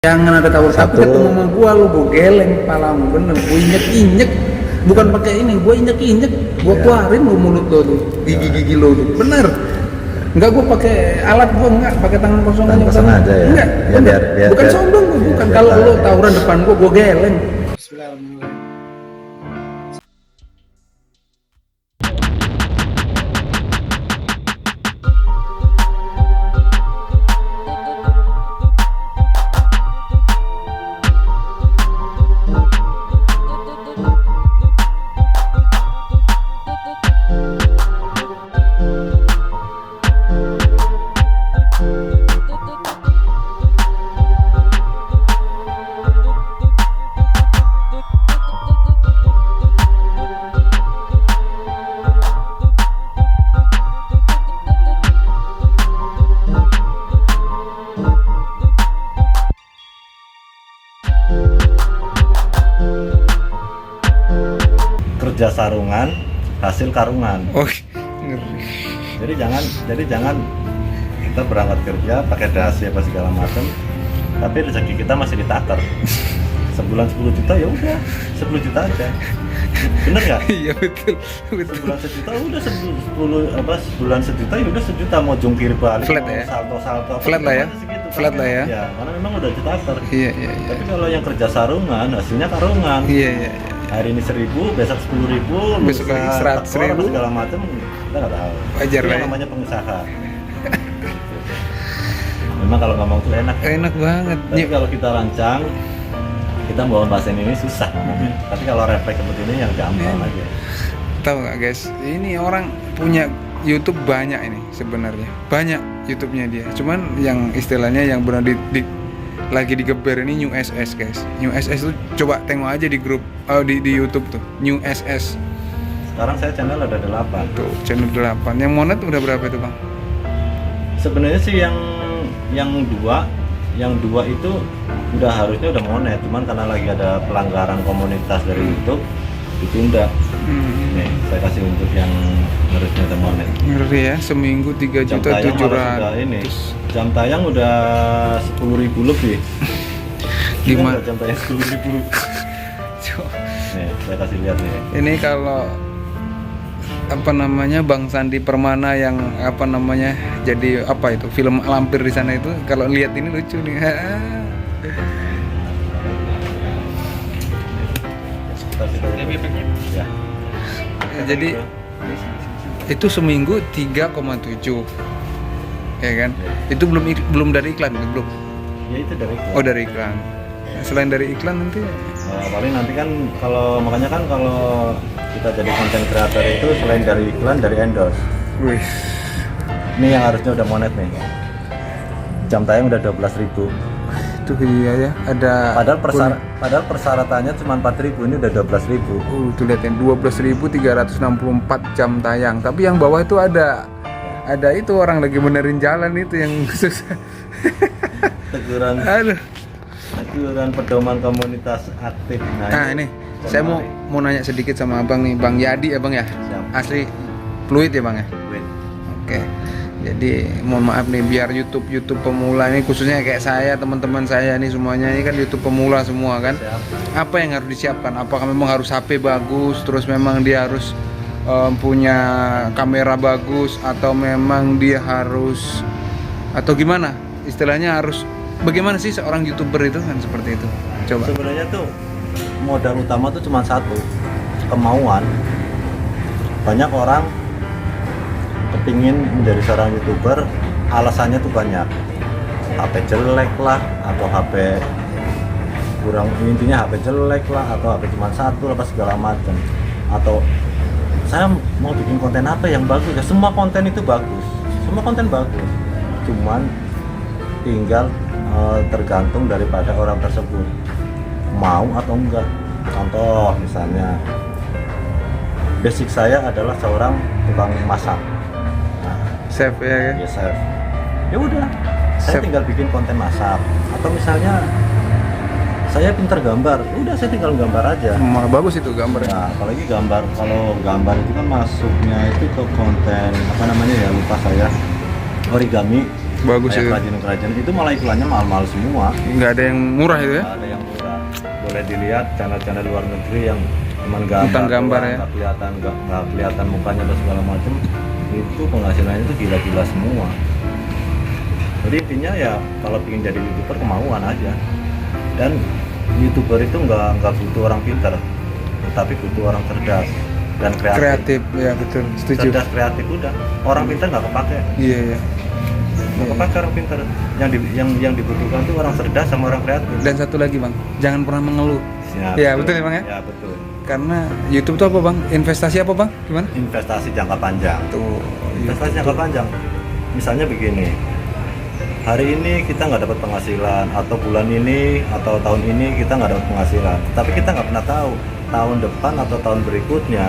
Jangan ada tawar, tapi Satu. ketemu sama gua lu gua geleng palamu bener, gua injek-injek, bukan pakai ini, gua injek-injek, gua Ya. keluarin lu mulut lo tuh, gigi-gigi lo tuh, bener. Enggak, gua pakai alat, gua enggak pakai tangan kosong Tangan kosong aja ya? Enggak, Ya, bener. Bukan biar- sombong gua, bukan. biar Kalau tahu lo ya. tawuran depan gua geleng. Bismillahirrahmanirrahim. Kerja sarungan, hasil karungan. Oh, ngeri. Jadi jangan kita berangkat kerja pakai dasi apa segala macam, tapi rezeki kita masih ditaker. Sebulan 10 juta ya udah, 10 juta aja. Bener nggak? Iya betul, betul. Sebulan sejuta udah 10 apa sebulan sejuta ya udah sejuta, mau jungkir balik, Flat mau ya? salto Flat lah ya? segitu, Flat lah ya? Ya, karena memang udah ditaker. Iya, iya, iya. Tapi kalau yang kerja sarungan hasilnya karungan. Iya, iya. Hari ini 1.000, besok 10.000, Besok lagi 100.000. segala macam, kita nggak tahu. Wajar Itu lah yang ya. namanya pengusaha. Memang kalau ngomong tuh enak. Enak banget. Tapi kalau kita rancang, kita bawa bahasa ini susah. Tapi kalau refleks seperti ini yang gampang aja. Tahu nggak guys, ini orang punya YouTube banyak ini sebenarnya, banyak YouTube-nya dia. Cuman yang istilahnya yang benar lagi digeber ini New SS guys. New SS tuh coba tengok aja di grup di YouTube tuh New SS Sekarang saya channel ada 8. tuh channel 8. Yang monet udah berapa itu bang? Sebenarnya sih yang dua itu udah harusnya udah monet, cuman karena lagi ada pelanggaran komunitas dari YouTube ditunda. Nih, saya kasih untuk yang harusnya udah monet. Ngeri ya, seminggu 3 Jam juta tayang malah sudah 700. ini. Jam tayang udah 10.000 lebih. Gimana? Jam tayang 10.000. Nih, saya kasih lihat nih. Ini kalau apa namanya Bang Sandi Permana yang apa namanya jadi apa itu film lampir di sana itu, kalau lihat ini lucu nih. Ya. Jadi itu seminggu 3,7 ya kan? Itu belum dari iklan, belum. Ya itu dari iklan. Oh, dari iklan. Selain dari iklan nanti Paling nanti kan makanya kan kalau kita jadi konten kreator itu selain dari iklan, dari endorse. wih, Ini yang harusnya udah monet nih. Jam tayang udah 12.000. itu iya ya, ada Padahal persyaratannya cuma 4.000, ini udah 12.000. tuh lihatin 12.364 jam tayang. Tapi yang bawah itu ada itu orang lagi benerin jalan itu yang susah. Teguran Aduh. pedoman komunitas aktif. Nah ini saya mau nanya sedikit sama abang nih, Bang Yadi ya bang ya. Siap. Asli Fluid ya bang ya. Wait. Oke. Jadi mohon maaf nih, biar YouTube pemula ini, khususnya kayak saya, teman-teman saya ini semuanya ini kan YouTube pemula semua kan. Siap. Apa yang harus disiapkan? Apakah memang harus HP bagus, terus memang dia harus punya kamera bagus, atau memang dia harus, atau gimana? Istilahnya harus bagaimana sih seorang YouTuber itu kan seperti itu? Coba. Sebenarnya tuh modal utama tuh cuma satu, kemauan. Banyak orang kepingin menjadi seorang YouTuber, alasannya tuh banyak. HP jelek lah, atau HP kurang, intinya HP jelek lah, atau HP cuma satu apa segala macam. Atau saya mau bikin konten apa yang bagus ya, semua konten itu bagus, semua konten bagus, cuman tinggal tergantung daripada orang tersebut mau atau enggak. Contoh misalnya, basic saya adalah seorang tukang masak, Chef ya kan? ya chef. Ya udah, saya Chef. tinggal bikin konten masak. Atau misalnya saya pintar gambar, udah saya tinggal gambar aja. Bagus itu gambarnya. Nah, apalagi gambar, kalau gambar itu kan masuknya itu ke konten apa namanya ya, lupa saya, origami. Bagus kayak itu. kerajinan itu malah iklannya mahal-mahal semua. Nggak ada yang murah itu ya. Nggak ada yang murah. Boleh dilihat channel-channel luar negeri yang cuman gambar, Tentang gambar doang, ya. nggak kelihatan mukanya dan segala macam. Itu penghasilannya itu gila-gila semua. Jadi intinya ya kalau ingin jadi YouTuber kemauan aja. Dan YouTuber itu nggak butuh orang pintar, tetapi butuh orang cerdas dan Kreatif, ya betul, setuju. Cerdas kreatif udah. Orang pintar nggak kepake. Iya iya. Nggak kepake orang pintar. Yang dibutuhkan tuh orang cerdas sama orang kreatif. Dan satu lagi bang, jangan pernah mengeluh. Ya, Iya, betul ya, Bang, ya? Ya betul. Karena YouTube itu apa bang? Investasi apa bang? Gimana? Investasi jangka panjang. Tuh. Investasi jangka panjang. Misalnya begini, hari ini kita nggak dapat penghasilan, atau bulan ini atau tahun ini kita nggak dapat penghasilan. Tapi kita nggak pernah tahu tahun depan atau tahun berikutnya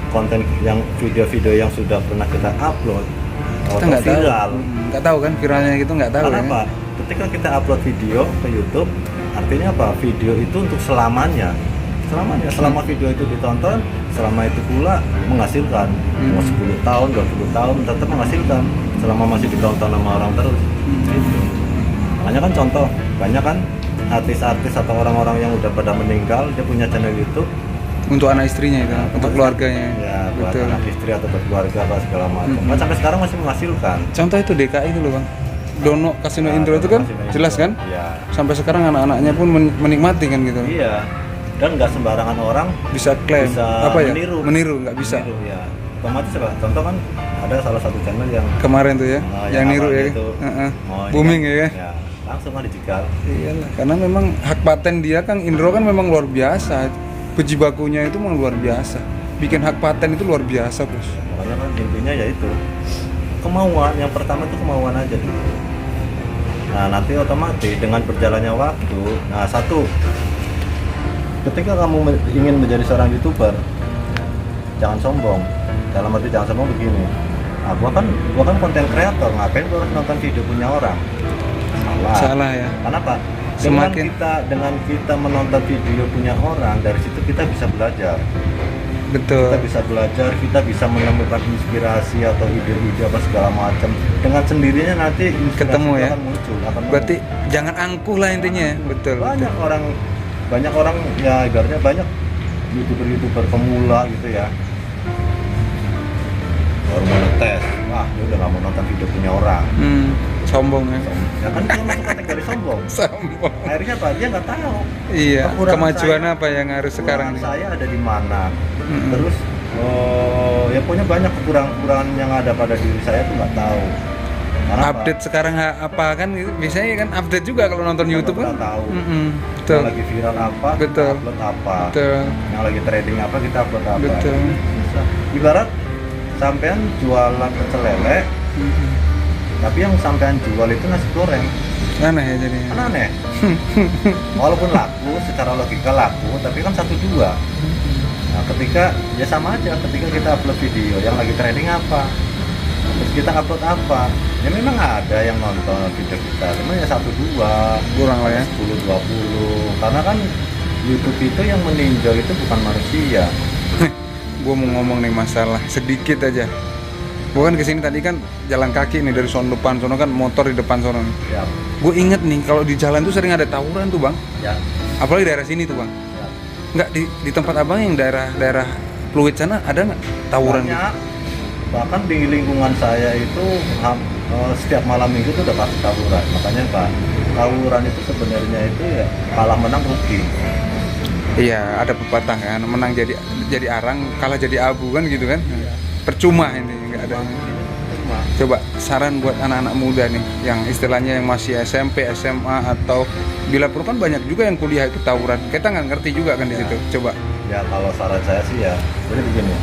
konten yang video-video yang sudah pernah kita upload Kita atau nggak tahu. viral. Nggak tahu kan viralnya gitu nggak tahu. Karena Ya? apa? Ketika kita upload video ke YouTube, artinya apa? Video itu untuk selamanya. Selama video itu ditonton, selama itu pula menghasilkan. Mau 10 tahun, 20 tahun tetap menghasilkan selama masih ditonton sama orang terus. Gitu. Makanya kan contoh, banyak kan artis-artis atau orang-orang yang udah pada meninggal, dia punya channel YouTube Untuk anak istrinya itu, untuk keluarganya. ya buat Betul. anak istri atau buat keluarga atau segala macam. Kan sampai sekarang masih menghasilkan. Contoh itu DKI itu loh bang. Dono Kasino Nah, Indro itu kan Kasino Indro. jelas kan? Iya. Sampai sekarang anak-anaknya pun menikmati kan gitu. Iya. Dan nggak sembarangan orang Bisa klaim bisa apa ya? meniru. Nggak bisa. Meniru, ya. Otomatis apa? Contoh kan ada salah satu channel yang Kemarin tuh ya, yang niru awalnya ya. itu, Heeh. ini Booming kan, ya. langsung kan dijegal. Iyalah, karena memang hak paten dia kan Indro kan memang luar biasa. Pejibakunya itu memang luar biasa. Bikin hak paten itu luar biasa, Bos. Makanya kan intinya ya itu kemauan. Yang pertama itu kemauan aja dulu. Nah nanti otomatis dengan berjalannya waktu, nah satu, ketika kamu ingin menjadi seorang YouTuber, jangan sombong. Dalam arti jangan sombong begini. Nah, gua kan konten kreator, ngapain gua harus nonton video punya orang? Salah ya. Kenapa? Semakin- Dengan kita menonton video punya orang, dari situ kita bisa belajar. Betul. Kita bisa belajar, kita bisa menemukan inspirasi atau ide-ide apa segala macam. Dengan sendirinya nanti inspirasi Ketemu itu ya. akan muncul. Berarti jangan angkuh lah intinya. Betul. banyak orang ya ibaratnya banyak youtuber pemula gitu ya. Baru mau ngetes, wah dia udah nggak mau nonton video punya orang. Sombong ya. Ya kan dia masuk kategori sombong. Sombong. Akhirnya apa? Dia nggak tahu. Iya. Kekurangan Kemajuan saya- apa yang harus sekarang nih? saya ada di mana. Mm-mm. Terus ya pokoknya banyak kekurangan yang ada pada diri saya tuh nggak tahu. Karena apa? Update sekarang apa kan gitu. Biasanya kan update juga kalau nonton Kita YouTube nggak kan. pernah tahu. Betul. Yang lagi viral apa, Betul. kita upload apa. Betul. Yang lagi trading apa, kita upload apa. Betul. Bisa. Ibarat sampean jualan pecel lele, tapi yang sampean jual itu nasi goreng. Aneh ya jadinya. Kan aneh. Walaupun laku, secara logika laku, tapi kan satu dua. Nah, ketika ya sama aja, ketika kita upload video yang lagi trending apa, terus kita upload apa, ya memang ada yang nonton video kita, cuma ya satu dua, Kurang lah ya. 10-20, karena kan YouTube itu yang meninjau itu bukan manusia. Gue mau ngomong nih masalah sedikit aja. Gue kan kesini tadi kan jalan kaki nih dari sono depan, sono kan motor di depan sono. Ya, Gue inget nih kalau di jalan tuh sering ada tawuran tuh bang. ya, Apalagi daerah sini tuh bang. ya. Nggak di tempat abang yang daerah Pluit sana ada nggak tawuran? Gitu? Banyak. Bahkan di lingkungan saya itu setiap malam minggu itu udah pasti tawuran. Makanya Pak, tawuran itu sebenarnya itu ya kalah menang rugi. Iya, ada pepatah kan, menang jadi arang, kalah jadi abu kan gitu kan. Percuma ini nggak ada. Cuma Coba saran buat anak-anak muda nih, yang istilahnya yang masih SMP, SMA atau bila perlu kan banyak juga yang kuliah itu tawuran. Kita nggak ngerti juga kan di Ya. situ. Coba. ya kalau saran saya sih ya, jadi begini.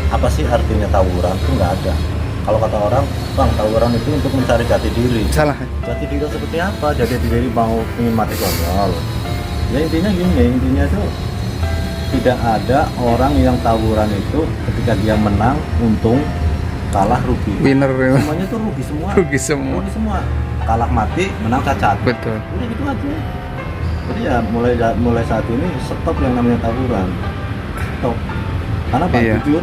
Apa sih artinya tawuran? Itu nggak ada. Kalau kata orang, bang tawuran itu untuk mencari jati diri. Salah. Jati diri seperti apa? Jati diri mau ingin mati konyol. Ya intinya gini, intinya tuh tidak ada orang yang tawuran itu ketika dia menang untung, kalah rugi. Winner ya. Semuanya tuh rugi semua. Rugi semua. Rugi semua. Kalah mati, menang cacat. Betul. Udah gitu aja. Jadi ya mulai saat ini stop yang namanya tawuran. Stop. Karena Pak Iya. jujur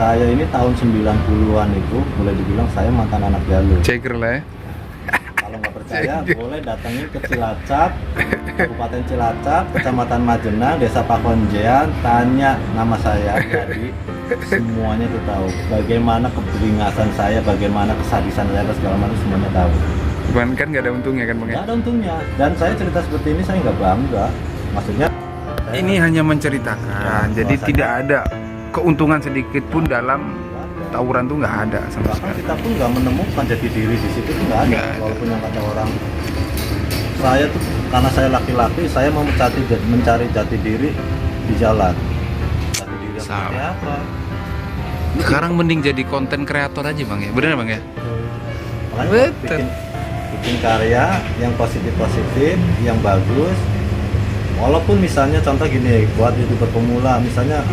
Saya ini tahun 90-an itu boleh dibilang saya mantan anak galuh. Ceger lah ya. Kalau nggak percaya boleh datangin ke Cilacap, Kabupaten Cilacap, Kecamatan Majenang, Desa Pakonjean, tanya nama saya, jadi semuanya itu tahu. Bagaimana keberingasan saya, bagaimana kesadisan saya, segala macam semuanya tahu. Cuman kan nggak ada untungnya kan bang ya. Nggak ada untungnya. Dan saya cerita seperti ini saya nggak bangga. Maksudnya saya Ini hanya menceritakan, Ya, jadi bahwasanya- tidak ada keuntungan sedikit pun dalam nggak ada. tawuran tuh nggak ada sama Bahkan sekali. kita pun nggak menemukan jati diri di situ tuh nggak ada. Nggak ada. Walaupun yang kata orang, saya tuh karena saya laki-laki, saya mau mencari jati diri di jalan. Jati diri seperti Salah. apa? Sekarang mending jadi konten kreator aja bang ya, bener bang ya? Makanya Betul. bikin karya yang positif, yang bagus. Walaupun misalnya contoh gini, buat youtuber pemula, misalnya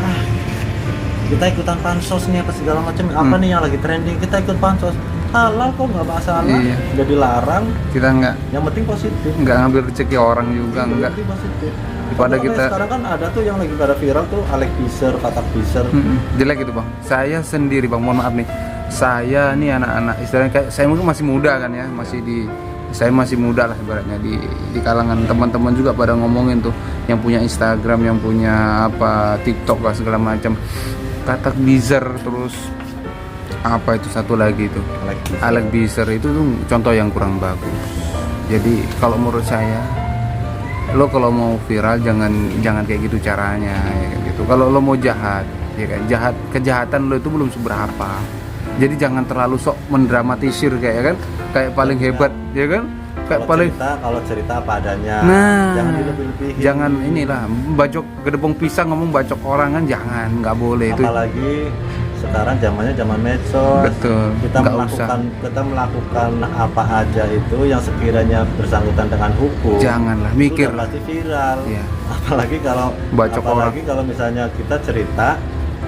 kita ikutan pansos nih apa segala macam, apa nih yang lagi trending, kita ikut pansos, halal kok nggak masalah, Iya. nggak dilarang, Kita yang penting positif. nggak ngambil rezeki orang juga, Yang nggak. penting positif. Daripada Contoh kita- sekarang kan ada tuh yang lagi pada viral tuh Alex Piser, Katak Piser. Jelek itu bang. Saya sendiri bang, mohon maaf nih. Saya nih anak-anak, istilahnya kayak saya mungkin masih muda kan ya, saya masih muda lah ibaratnya di kalangan teman-teman juga pada ngomongin tuh yang punya Instagram, yang punya apa TikTok lah segala macam. Katak Bizer, terus apa itu satu lagi itu Alex Bizer itu tuh contoh yang kurang bagus. Jadi kalau menurut saya, lo kalau mau viral jangan kayak gitu caranya ya kan gitu. Kalau lo mau jahat ya kan, kejahatan lo itu belum seberapa. Jadi jangan terlalu sok mendramatisir kayak paling hebat ya kan, kayak paling Kalau cerita apa adanya, Nah, jangan dilebih-lebihin. jangan inilah bacok gedebong pisang ngomong bacok orang kan, jangan, nggak boleh itu. Apalagi sekarang zamannya zaman medsos. Betul, Kita nggak usah. melakukan apa aja itu yang sekiranya bersangkutan dengan hukum. Janganlah itu mikir. udah pasti viral. Iya. Apalagi kalau Bacok kalau misalnya kita cerita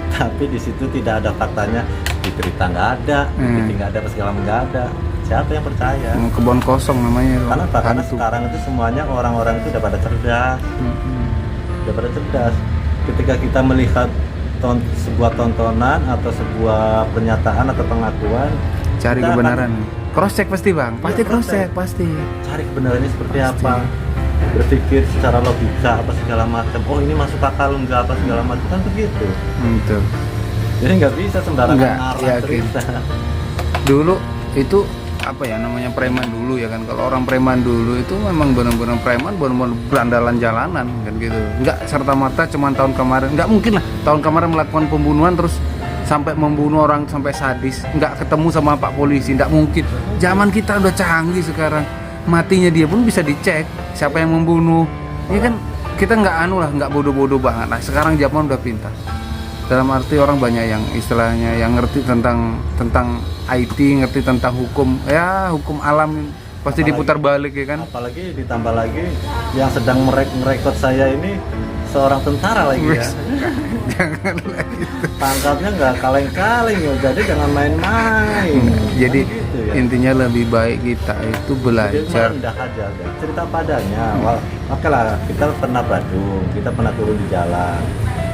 tapi di situ tidak ada faktanya, di cerita nggak ada, di nggak ada, apa segala macam nggak ada. Siapa yang percaya? Kebun kosong namanya itu. Karena Hantu. sekarang itu semuanya orang-orang itu udah pada cerdas. Udah pada cerdas. Ketika kita melihat sebuah tontonan atau sebuah pernyataan atau pengakuan, Cari kita kebenaran. Cross check pasti bang, pasti Iya, cross cross check. check pasti. cari kebenarannya seperti Pasti. apa, berpikir secara logika apa segala macam. Oh ini masuk akal enggak apa segala macam, kan begitu. Betul. Jadi nggak bisa sembarangan Nggak, ngarang yakin. cerita. Dulu itu apa ya namanya preman dulu ya kan. Kalau orang preman dulu itu memang benar-benar preman, benar-benar berandalan jalanan kan gitu. Nggak serta merta cuman tahun kemarin, nggak mungkin lah tahun kemarin melakukan pembunuhan terus sampai membunuh orang sampai sadis, nggak ketemu sama Pak Polisi, nggak mungkin. Zaman kita udah canggih sekarang, matinya dia pun bisa dicek siapa yang membunuh. Ya kan kita nggak bodoh-bodoh banget. Nah sekarang zaman udah pintar. Dalam arti orang banyak yang istilahnya yang ngerti tentang IT, ngerti tentang hukum alam, pasti Apalagi- diputar balik ya kan. Apalagi ditambah lagi yang sedang merekod saya ini seorang tentara lagi ya. Wes, jangan lagi. Pangkatnya nggak kaleng-kaleng ya, jadi jangan main-main. Jadi Kan gitu ya. intinya lebih baik kita itu Jadi belajar. merendah aja, cerita padanya. Oke lah, kita pernah Badung, kita pernah turun di jalan.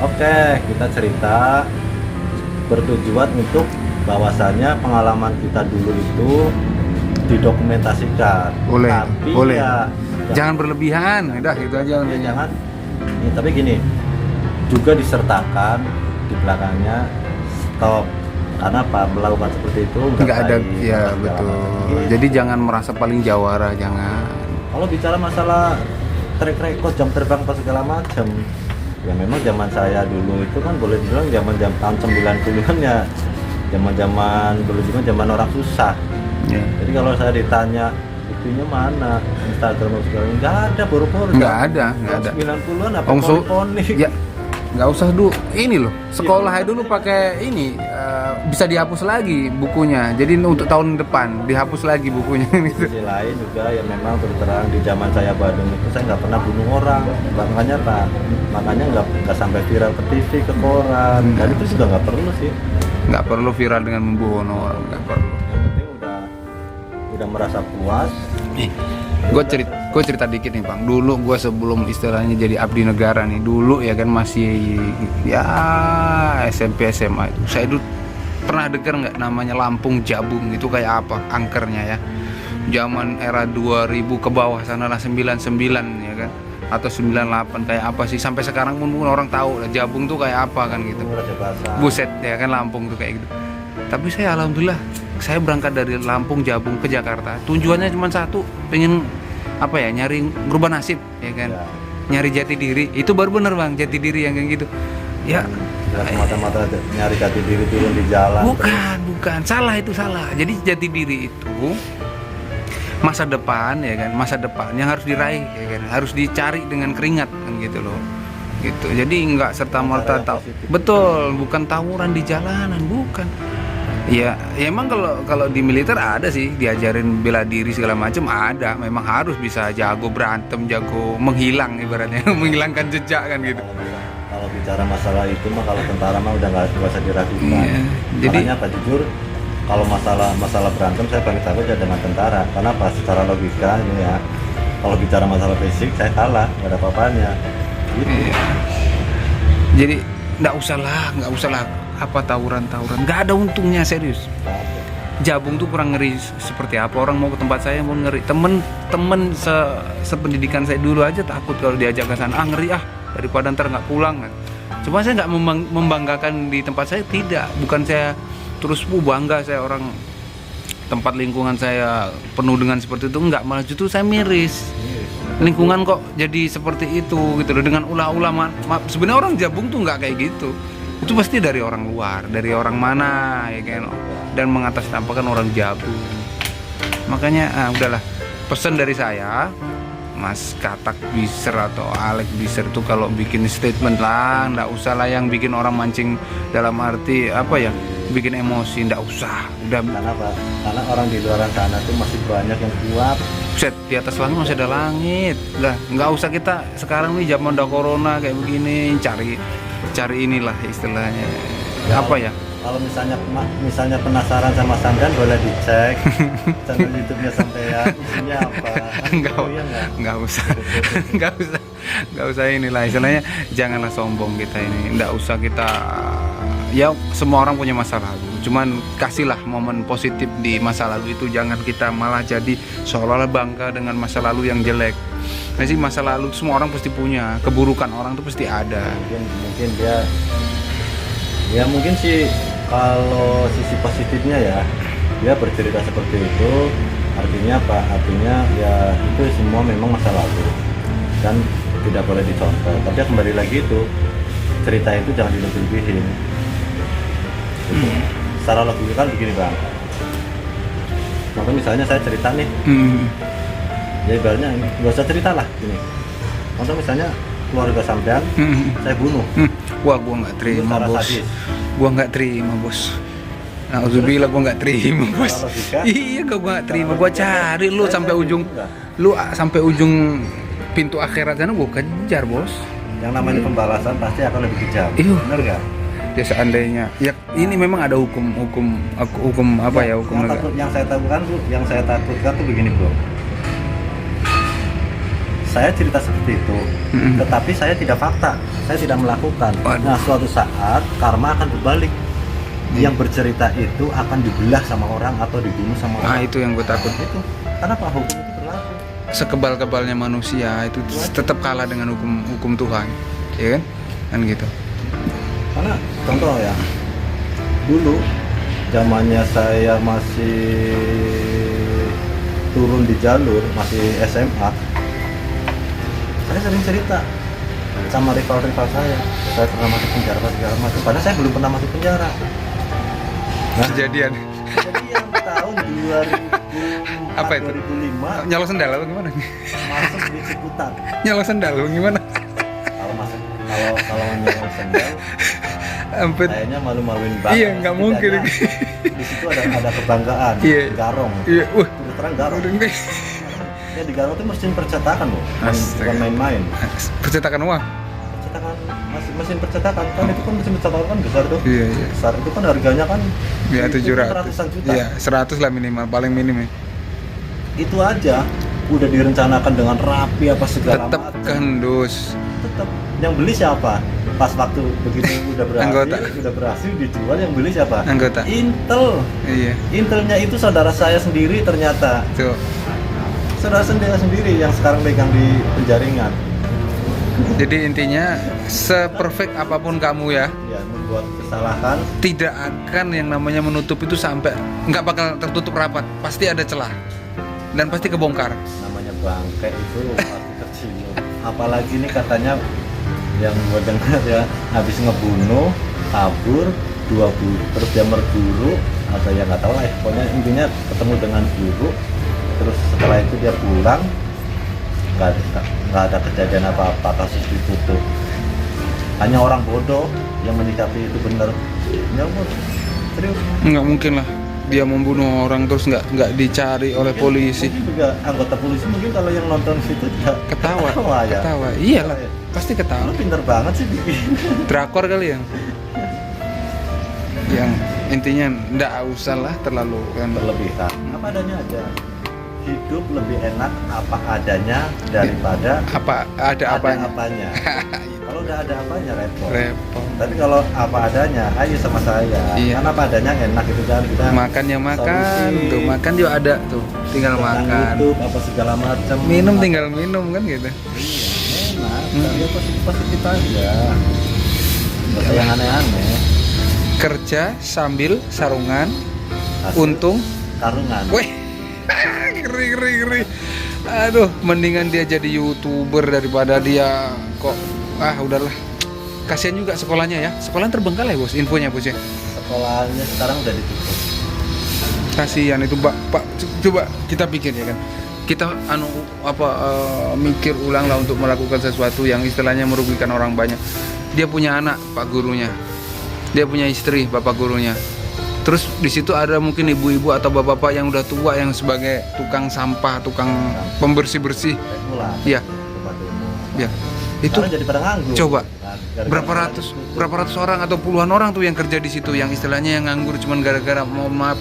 Oke, kita cerita bertujuan untuk bahwasannya pengalaman kita dulu itu didokumentasikan. Boleh, Tapi boleh. ya, Jangan berlebihan, udah itu aja. ya jangan. Tapi gini, juga disertakan di belakangnya stop. Karena apa? Melakukan seperti itu Nggak ada, baik, ya segala betul. macam. Gitu. Jadi jangan merasa paling jawara, jangan. Kalau bicara masalah track record jam terbang apa segala macam, ya memang zaman saya dulu itu kan boleh dibilang zaman tahun 90-an ya, zaman dulu juga zaman orang susah. Ya. Jadi kalau saya ditanya buktinya mana, Instagram dan segala macam, nggak ada, boro-boro. Nggak ada. 90-an apa Ongso, poni. ya nggak usah dulu ini loh, sekolah aja dulu pakai ini bisa dihapus lagi bukunya, jadi untuk tahun depan dihapus lagi bukunya. Di sisi lain juga ya memang terus terang di zaman saya Badung itu saya nggak pernah bunuh orang, makanya apa? Makanya nggak sampai viral ke TV, ke koran, dan itu juga nggak perlu sih. Nggak perlu viral dengan membunuh orang, nggak perlu. Yang penting udah merasa puas. Nih, gue Gue cerita dikit nih bang, dulu gue sebelum istilahnya jadi abdi negara nih, dulu ya kan masih ya SMP SMA itu, saya dulu pernah dengar nggak namanya Lampung Jabung, itu kayak apa angkernya ya, zaman era 2000 ke bawah sana lah, 99 ya kan, atau 98, kayak apa sih, sampai sekarang pun mungkin orang tahu lah Jabung tuh kayak apa kan gitu. Raja Basah. Buset ya kan, Lampung tuh kayak gitu. Tapi saya alhamdulillah, saya berangkat dari Lampung Jabung ke Jakarta, tujuannya cuma satu, pengen apa ya, nyari ngerubah nasib ya kan, Ya. nyari jati diri. Itu baru bener bang, jati diri yang kayak gitu ya. Tidak semata-mata nyari jati diri turun di jalan. Bukan, salah, itu salah. Jadi jati diri itu masa depan ya kan, masa depan yang harus diraih ya kan, harus dicari dengan keringat kan gitu loh. Gitu. Jadi nggak serta merta betul, bukan tawuran di jalanan, bukan. Ya emang kalau di militer ada sih diajarin bela diri segala macam, ada. Memang harus bisa jago berantem, jago menghilang ibaratnya, menghilangkan jejak kan gitu. Kalau bicara masalah itu mah, kalau tentara mah udah nggak usah diragukan. Iya, jadi Makanya apa, jujur kalau masalah berantem saya paling takut ya dengan tentara. Karena apa, secara logika ini ya, kalau bicara masalah fisik saya kalah, nggak ada apa-apanya gitu. iya. Jadi nggak usah lah apa tawuran, nggak ada untungnya, serius. Jabung tuh kurang ngeri seperti apa, orang mau ke tempat saya mau ngeri, temen sependidikan saya dulu aja takut kalau diajak ke sana, ngeri daripada ntar nggak pulang kan. Cuma saya nggak membanggakan di tempat saya, tidak, bukan saya terus bangga saya orang tempat lingkungan saya penuh dengan seperti itu, enggak, malah justru saya miris. Lingkungan kok jadi seperti itu gitu loh, dengan ulah-ulah. Sebenarnya orang Jabung tuh nggak kayak gitu, itu pasti dari orang luar, dari orang mana ya kan, dan mengatasnamakan orang Jabung. Makanya udahlah, pesan dari saya, Mas Katak Biser atau Alek Biser tuh kalau bikin statement lah, nggak usah lah yang bikin orang mancing dalam arti apa ya, bikin emosi, nggak usah. Udah, Karena apa? Karena orang di luar sana tuh masih banyak yang kuat. set di atas langit masih ada langit lah, nggak usah kita sekarang nih zaman udah corona kayak begini cari inilah istilahnya apa ya. Kalau misalnya penasaran sama Samdan, boleh dicek channel YouTube-nya Sampean, isinya apa. Enggak, Oh, iya nggak? nggak usah nggak usah inilah istilahnya, janganlah sombong kita ini, nggak usah kita, ya semua orang punya masa lalu, cuman kasihlah momen positif di masa lalu itu, jangan kita malah jadi seolah-olah bangga dengan masa lalu yang jelek. Nah sih, masa lalu semua orang pasti punya, keburukan orang tuh pasti ada. Mungkin dia mungkin sih, kalau sisi positifnya ya, dia bercerita seperti itu, artinya apa? Artinya ya itu semua memang masa lalu dan tidak boleh dicontoh. Tapi ya kembali lagi itu, cerita itu jangan dilebih-lebihin. Secara logika kan begini bang, maka misalnya saya cerita nih, ya ibaratnya nggak usah cerita lah gini. Contoh misalnya keluarga Sampean saya bunuh. Wah, gua nggak terima Secara bos, sadis. gua nggak terima bos. Alhamdulillah gua nggak terima bos. Secara logika? Iya, gua nggak terima. Gua cari lu Saya sampai ujung, juga. lu sampai ujung pintu akhirat sana gua kejar bos. Yang namanya pembalasan pasti akan lebih kejam. Iya. Bener nggak? Ya seandainya, ya ini memang ada hukum apa ya, hukum negara. Yang saya takutkan tuh begini bro. Saya cerita seperti itu, tetapi saya tidak fakta, saya tidak melakukan. Waduh. Nah, suatu saat karma akan berbalik. Yang bercerita itu akan dibelah sama orang atau dibunuh sama orang. Itu yang gue takut. Itu. Karena apa, hukum itu berlaku. Sekebal-kebalnya manusia itu tetap kalah dengan hukum Tuhan, ya kan? Kan gitu. Karena contoh ya, dulu zamannya saya masih turun di jalur, masih SMA, saya sering cerita sama rival-rival saya pernah masuk penjara segala macam, padahal saya belum pernah masuk penjara. Nah, Kejadian jadi yang tahun 2004, Apa itu? 2005 nyala sendal apa gimana? masuk di Ciputat. Nyala sendal apa gimana? Kalau nyolong sendal, Ampun. kayaknya malu-maluin banget. Iya, nggak mungkin. Di situ ada kebanggaan. Iya. Garong. Iya, Terus terang garong. Ya di Garong itu mesin percetakan loh, Astaga. bukan main-main. Percetakan uang. Percetakan, mesin percetakan kan itu kan mesin percetakan kan besar tuh. Iya, iya. Besar itu kan harganya kan Ya itu 700. ratusan juta. Iya, 100 lah minimal, paling minim ya. Itu aja udah direncanakan dengan rapi apa segala Tetap macam. gendus. Tetap yang beli siapa? Pas waktu begitu udah Anggota. berhasil dijual, yang beli siapa? Anggota. Intel. Iya. Intelnya itu saudara saya sendiri ternyata. Tuh. Saudara saya sendiri yang sekarang pegang di penjaringan. Jadi intinya seperfect apapun kamu ya, Ya, membuat kesalahan. tidak akan yang namanya menutup itu sampai nggak bakal tertutup rapat, pasti ada celah dan pasti kebongkar. Namanya bangke itu pasti tercium. Apalagi nih katanya yang gue dengar ya, habis ngebunuh, kabur, terus dia berburu atau ya nggak tahu lah ya. Pokoknya intinya ketemu dengan guru, terus setelah itu dia pulang, nggak ada kejadian apa-apa, kasus ditutup. Hanya orang bodoh yang menyikapi itu benar. Ya ampun, serius. Nggak mungkin lah dia membunuh orang terus nggak dicari oleh polisi. Mungkin juga anggota polisi mungkin kalau yang nonton situ juga Ketawa, ya. ketawa. Iyalah, pasti ketawa. Lu pinter banget sih bikin. Drakor kali yang intinya nggak usah lah terlalu kan. Berlebihan. Apa adanya aja. Hidup lebih enak apa adanya daripada Apa ada apanya? apanya. Kalau udah ada apanya repot. Repot. Tapi kalau apa adanya, ayo sama saya. Iya. Karena apa adanya enak itu kan kita Makan ya makan, solusi. tuh makan juga ada tuh, tinggal tentang makan. YouTube apa segala macam. Minum tinggal minum kan gitu. Iya, enak. Tapi positif aja. Gak usah yang aneh-aneh. Kerja sambil sarungan, Hasil untung. karungan. Weh, ngeri. Aduh, mendingan dia jadi YouTuber daripada dia kok. Udahlah. Kasihan juga sekolahnya ya. Sekolahnya terbengkalai bos, infonya bos ya. Sekolahnya sekarang udah ditutup. Kasihan itu Pak. Coba kita pikir ya kan. Kita mikir ulang lah untuk melakukan sesuatu yang istilahnya merugikan orang banyak. Dia punya anak, Pak gurunya. Dia punya istri, Bapak gurunya. Terus di situ ada mungkin ibu-ibu atau bapak-bapak yang udah tua yang sebagai tukang sampah, tukang pembersih-bersih. Mulai. Iya. Ya. Itu Sekarang jadi pada nganggur. coba Nah, gara-gara berapa ratus orang atau puluhan orang tuh yang kerja di situ yang istilahnya yang nganggur cuman gara-gara mohon maaf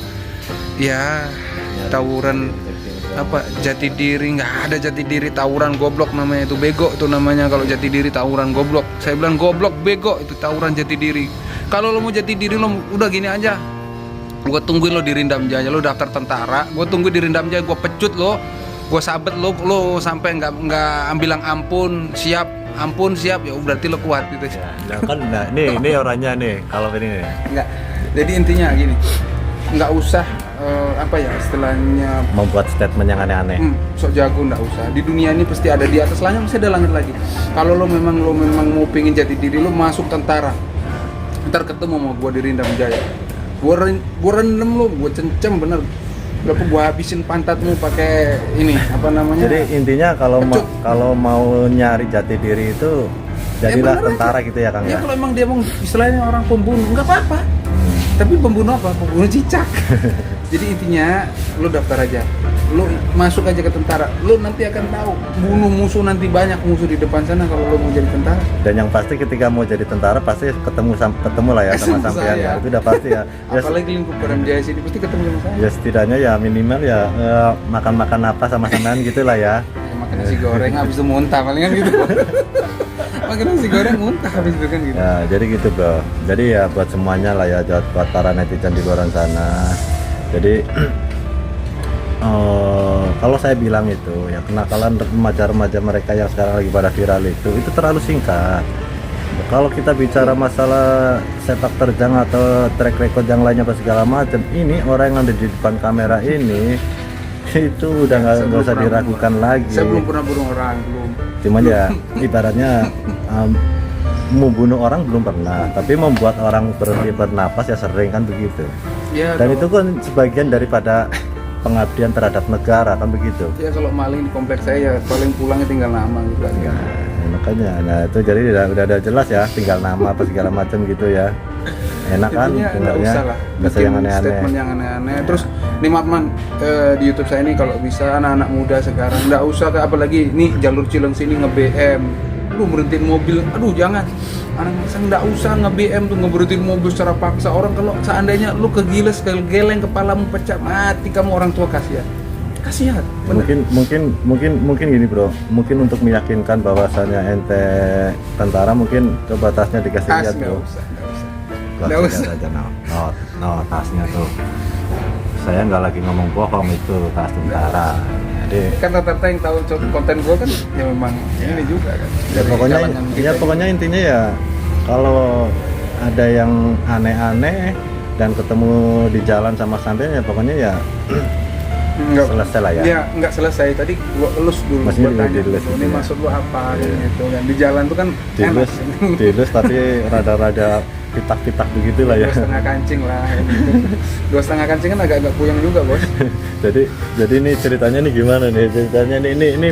ya tawuran apa jati diri, nggak ada jati diri, tawuran goblok namanya itu, bego itu namanya. Kalau jati diri tawuran goblok, saya bilang goblok bego itu tawuran jati diri. Kalau lo mau jati diri lo udah gini aja, gue tungguin lo di Rindam Jaya, lo daftar tentara, gue tunggu di Rindam Jaya, gue pecut lo, gue sabet lo sampai nggak bilang ampun siap, ya berarti lo kuat gitu. Ya, kan ini orangnya nih kalau ini nih. Enggak. Jadi intinya gini, nggak usah istilahnya Membuat statement yang aneh-aneh. sok jago, nggak usah. Di dunia ini pasti ada di atas langit, masih ada langit lagi. Kalau lo memang mau pingin jati diri, lo masuk tentara. Ntar ketemu sama gua di Rindam Jaya. Gua rendem lo, gua cencem bener. Gua habisin pantatmu pakai ini apa namanya? Jadi intinya Pecut. kalau mau nyari jati diri itu jadilah bener tentara aja. gitu ya Kang Ya ya. kalau emang dia mau istilahnya orang pembunuh, nggak apa-apa. Tapi pembunuh apa? Pembunuh cicak. Jadi intinya lo daftar aja, lo masuk aja ke tentara, lo nanti akan tahu bunuh musuh, nanti banyak musuh di depan sana kalau lo mau jadi tentara. Dan yang pasti ketika mau jadi tentara pasti ketemu lah ya sama Sama sampean saya. ya. Itu udah pasti ya. Ya, Apalagi lingkup Perdam Jaya sini pasti ketemu sama saya. ya setidaknya ya minimal ya makan-makan apa sama sampean gitu lah ya. Ya, makan nasi goreng habis itu muntah palingan gitu. Makan nasi goreng muntah habis itu kan gitu. Ya, jadi gitu bro. Jadi ya buat semuanya lah ya, buat para netizen di luar sana. Jadi kalau saya bilang itu ya kenakalan remaja-remaja mereka yang sekarang lagi pada viral itu terlalu singkat. Kalau kita bicara masalah sepak terjang atau track record yang lainnya apa segala macam, ini orang yang ada di depan kamera ini itu udah nggak usah diragukan lagi. Saya belum pernah bunuh orang, belum. Cuman ya ibaratnya mau bunuh orang belum pernah, tapi membuat orang berhenti bernapas ya sering kan begitu. Ya, Dan kalau- itu kan sebagian daripada pengabdian terhadap negara kan begitu. ya kalau maling di kompleks saya ya paling pulangnya tinggal nama gitu aja. Nah, makanya, nah itu jadi udah ada jelas ya, tinggal nama apa segala macam gitu ya. Enak kan Intinya nggak dengarnya, usah lah nggak usah yang aneh-aneh. statement yang aneh-aneh. Terus nih Matman di YouTube saya ini kalau bisa anak-anak muda sekarang nggak usah apalagi nih jalur Cileng sini nge-BM, lu berhentiin mobil, aduh jangan. Anak masa nggak usah nge-BM tuh ngeberhentiin mobil secara paksa. Orang kalau seandainya lu kegiles geleng kepalamu pecah mati kamu, orang tua kasihan. kasihan. Bener. Mungkin gini bro, mungkin untuk meyakinkan bahwasannya ente tentara, mungkin coba tasnya dikasih lihat Nggak bro. usah. Tuh, Nggak lihat usah. aja, no, tasnya tuh. Saya nggak lagi ngomong bohong, itu tas tentara. Jadi Kan rata-rata yang tahu konten gue kan ya memang ini juga kan. ya Dari pokoknya kalangan kita. pokoknya intinya ya, kalau ada yang aneh-aneh dan ketemu di jalan sama santai ya pokoknya ya Nggak, selesai lah ya. Iya, nggak selesai. Tadi gua elus dulu, Maksudnya gua tanya dilus dulu, gitu ini ya? maksud lu apa Iya. gitu kan. Di jalan tuh kan Dilus, enak. dilus tapi rada-rada pitak-pitak begitu lah ya. 2,5 kancing lah. Gitu. 2,5 kancing kan agak puyeng juga, Bos. jadi ini ceritanya nih gimana nih? Ceritanya nih, ini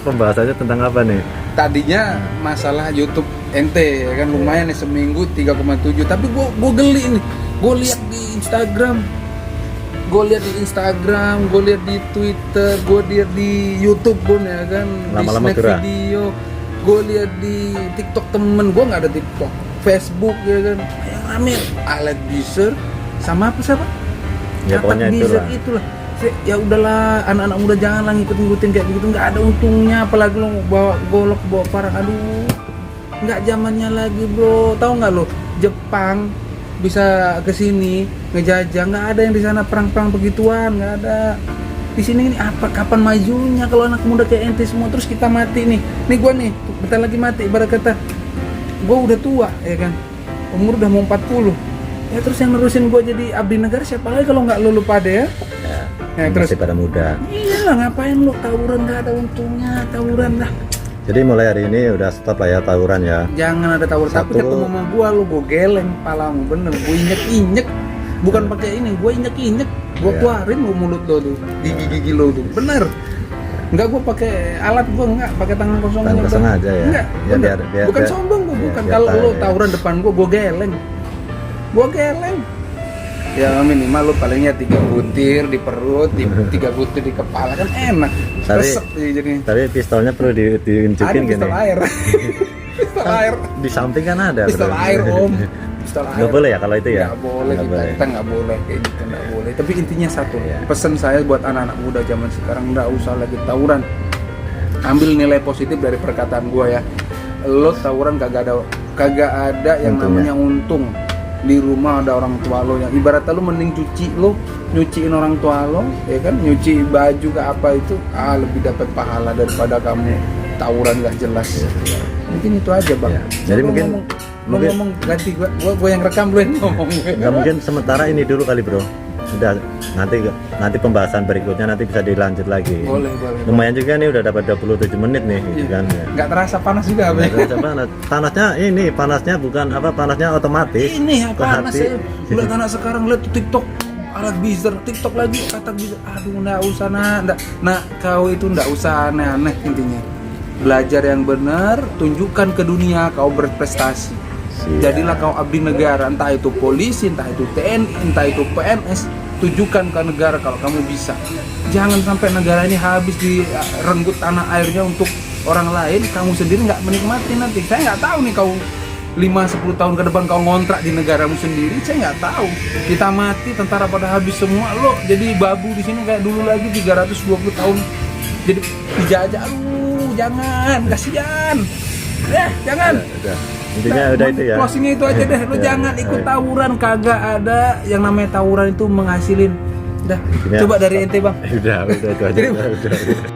pembahasannya tentang apa nih? Tadinya masalah YouTube ente ya kan lumayan nih seminggu 3,7, tapi gua geli nih. Gua lihat di Instagram, gue lihat di Twitter, gue lihat di YouTube pun ya kan, Lama-lama di snack gerah. video, gue lihat di TikTok temen gue, nggak ada TikTok, Facebook ya kan, yang rame Alec Bizer sama apa siapa? Ya, pokoknya itulah. Ya udahlah, anak-anak muda janganlah ngikutin kayak begitu, nggak ada untungnya, apalagi lo bawa golok, bawa parang, aduh, nggak zamannya lagi bro, tahu nggak lo, Jepang bisa kesini ngejajah, nggak ada yang di sana perang-perang begituan, nggak ada. Di sini ini apa, kapan majunya kalau anak muda kayak ente semua terus kita mati nih gua nih bentar lagi mati, ibarat kata gua udah tua ya kan, umur udah mau 40 ya, terus yang nerusin gua jadi abdi negara siapa lagi kalau nggak lu pada ya. Ya, terus Masih pada muda. iyalah, ngapain lu tawuran, nggak ada untungnya tawuran lah. Jadi mulai hari ini udah stop lah ya tawuran ya. Jangan ada tawuran, tapi Satu. ketemu sama gua lu gua geleng palamu, bener, gua injek bukan pakai ini, gua injek gua Iya. keluarin lu mulut lo tuh, gigi lo tuh, bener. Enggak, gua pakai alat, gua enggak pakai tangan kosong. Tangan kosong aja ya. Enggak, Ya, bener. biar- Bukan biar- sombong gua, ya, bukan. biar Kalau tahu lo ya. tawuran depan gua geleng. Ya minimal lu palingnya 3 butir di perut, 3 butir di kepala, kan enak. Tapi- Resep jadi. Tapi pistolnya perlu Ada diunjukin gini. pistol air. Pistol air. Di samping kan ada. Pistol bro. air om. Pistol air. Nggak boleh ya kalau itu ya? Nggak boleh, Nggak boleh. kita nggak boleh kayak gitu, nggak boleh. Tapi intinya satu, Iya. pesan saya buat anak-anak muda zaman sekarang, nggak usah lagi tawuran. Ambil nilai positif dari perkataan gua ya. Lo tawuran kagak ada yang Untungnya. namanya untung. Di rumah ada orang tua lo yang ibaratnya lo mending nyuciin orang tua lo, ya kan, nyuci baju ke apa itu, lebih dapat pahala daripada kamu tawuran nggak jelas. Mungkin itu aja bang. Ya, jadi Lo mungkin- ngomong, lo ngomong ganti gua yang rekam, lo yang ngomong. Nggak, mungkin sementara ini dulu kali bro. Udah, nanti pembahasan berikutnya nanti bisa dilanjut lagi. Boleh. Lumayan juga nih, udah dapat 27 menit nih gitu Iya. kan ya. Nggak terasa panas juga apa ya? Nggak terasa panas. Panasnya bukan apa, panasnya otomatis. Ini apa panas Hati. ya? Lihat anak sekarang, lihat tuh TikTok, alat Bizer, TikTok lagi kata Bizer. Aduh, nggak usah kau itu nggak usah aneh-aneh intinya. Belajar yang benar, tunjukkan ke dunia kau berprestasi. Siap. Jadilah kau abdi negara, entah itu polisi, entah itu TNI, entah itu PNS. Tunjukkan ke negara kalau kamu bisa. Jangan sampai negara ini habis direnggut tanah airnya untuk orang lain, kamu sendiri nggak menikmati nanti. Saya nggak tahu nih kau 5-10 tahun ke depan kau ngontrak di negaramu sendiri, saya nggak tahu. Kita mati, tentara pada habis semua, lo jadi babu di sini kayak dulu lagi 320 tahun. Jadi dijajah, aduh, jangan, kasihan. Jangan. Udah. Intinya udah itu ya. Closingnya itu aja deh. Lo Ya, jangan ikut ya. tawuran, kagak ada yang namanya tawuran itu menghasilin. Dah, Intinya- coba dari ente bang. Udah itu aja. Jadi- Udah.